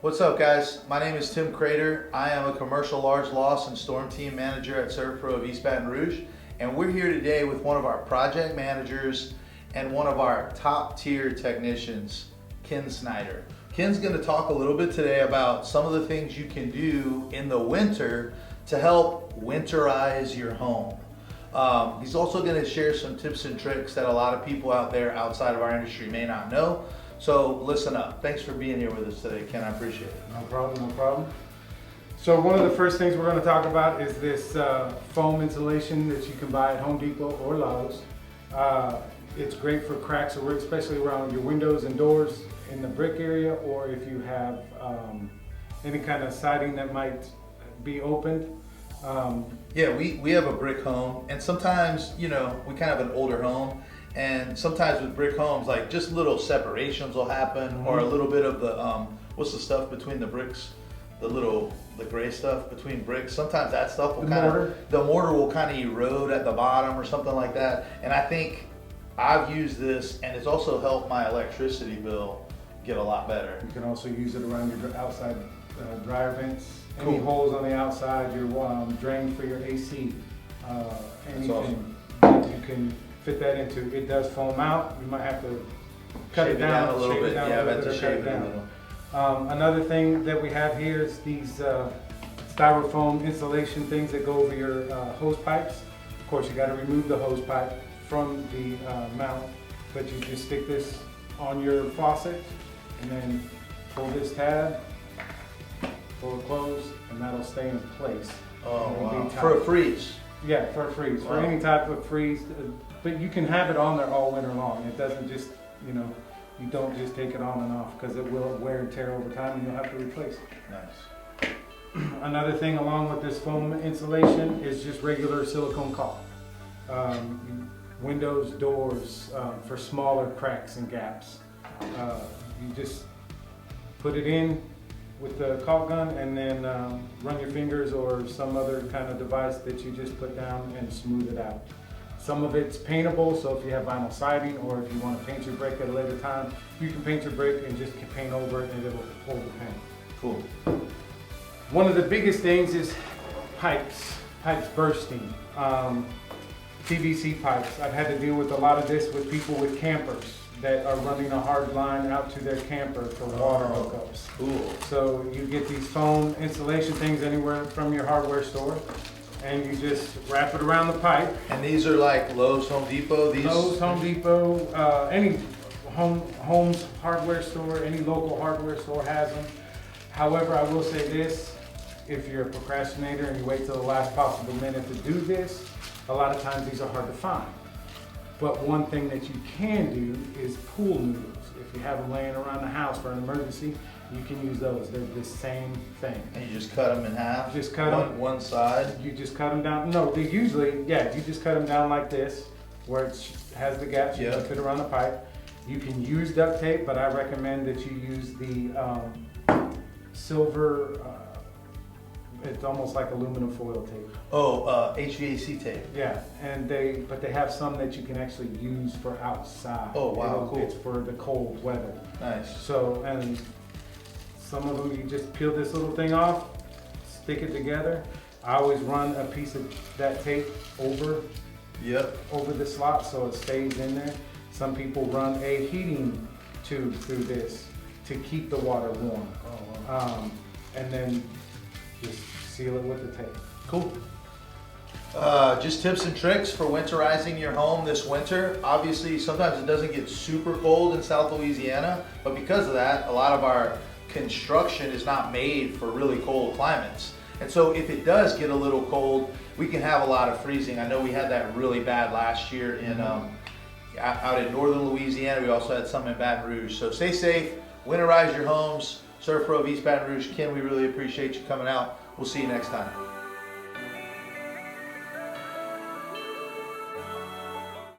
What's up, guys? My name is Tim Crater. I am a commercial large loss and storm team manager at ServPro of East Baton Rouge, and we're here today with one of our project managers and one of our top tier technicians, Ken Snyder. Ken's going to talk a little bit today about some of the things you can do in the winter to help winterize your home. He's also going to share some tips and tricks that a lot of people out there outside of our industry may not know. So listen up. Thanks for being here with us today, Ken. I appreciate it. No problem, no problem. So one of the first things we're going to talk about is this foam insulation that you can buy at Home Depot or Lowe's. It's great for cracks, especially around your windows and doors in the brick area, or if you have any kind of siding that might be opened. Yeah, we have a brick home, and sometimes, you know, we kind of have an older home, and sometimes with brick homes, like just little separations will happen, or a little bit of the, what's the stuff between the bricks? The gray stuff between bricks. Sometimes that stuff will the mortar will kind of erode at the bottom or something like that. And I think I've used this, and it's also helped my electricity bill get a lot better. You can also use it around your outside dryer vents. Cool. Any holes on the outside, your drain for your AC, anything awesome. that you can fit that into. It does foam out. You might have to cut it down a little bit. Yeah, I've had to shave it a little. Another thing that we have here is these styrofoam insulation things that go over your hose pipes. Of course, you got to remove the hose pipe from the mount, but you just stick this on your faucet and then pull this tab, pull it closed, and that'll stay in place. Oh, wow. For a freeze? Yeah, for a freeze. Wow. For any type of freeze. But you can have it on there all winter long. It doesn't just, you know, you don't just take it on and off, because it will wear and tear over time and you'll have to replace it. Nice. Another thing along with this foam insulation is just regular silicone caulk. Windows, doors, for smaller cracks and gaps. You just put it in with the caulk gun and then run your fingers or some other kind of device that you just put down and smooth it out. Some of it's paintable, so if you have vinyl siding or if you want to paint your brick at a later time, you can paint your brick and just paint over it and it'll hold the paint. Cool. One of the biggest things is pipes bursting. PVC pipes. I've had to deal with a lot of this with people with campers that are running a hard line out to their camper for water hookups. Cool. So you get these foam insulation things anywhere from your hardware store, and you just wrap it around the pipe. And these are like Lowe's, Home Depot? Lowe's, Home Depot, any home's hardware store, any local hardware store has them. However, I will say this, if you're a procrastinator and you wait till the last possible minute to do this, a lot of times these are hard to find. But one thing that you can do is pool noodles. If you have them laying around the house for an emergency, you can use those. They're the same thing. And you just cut them in half? Just cut them. One side? You just cut them down. No, they usually, yeah, you just cut them down like this, where it has the gaps you can fit around the pipe. You can use duct tape, but I recommend that you use the silver, it's almost like aluminum foil tape. Oh, HVAC tape. Yeah, and they have some that you can actually use for outside. Oh, wow, cool. It's for the cold weather. Nice. So, and some of them you just peel this little thing off, stick it together. I always run a piece of that tape over the slot so it stays in there. Some people run a heating tube through this to keep the water warm. Oh, wow. And then just seal it with the tape. Cool. Just tips and tricks for winterizing your home this winter. Obviously, sometimes it doesn't get super cold in South Louisiana, but because of that, a lot of our construction is not made for really cold climates. And so if it does get a little cold, we can have a lot of freezing. I know we had that really bad last year in out in northern Louisiana. We also had some in Baton Rouge. So stay safe, winterize your homes. ServPro of East Baton Rouge. Ken, we really appreciate you coming out. We'll see you next time.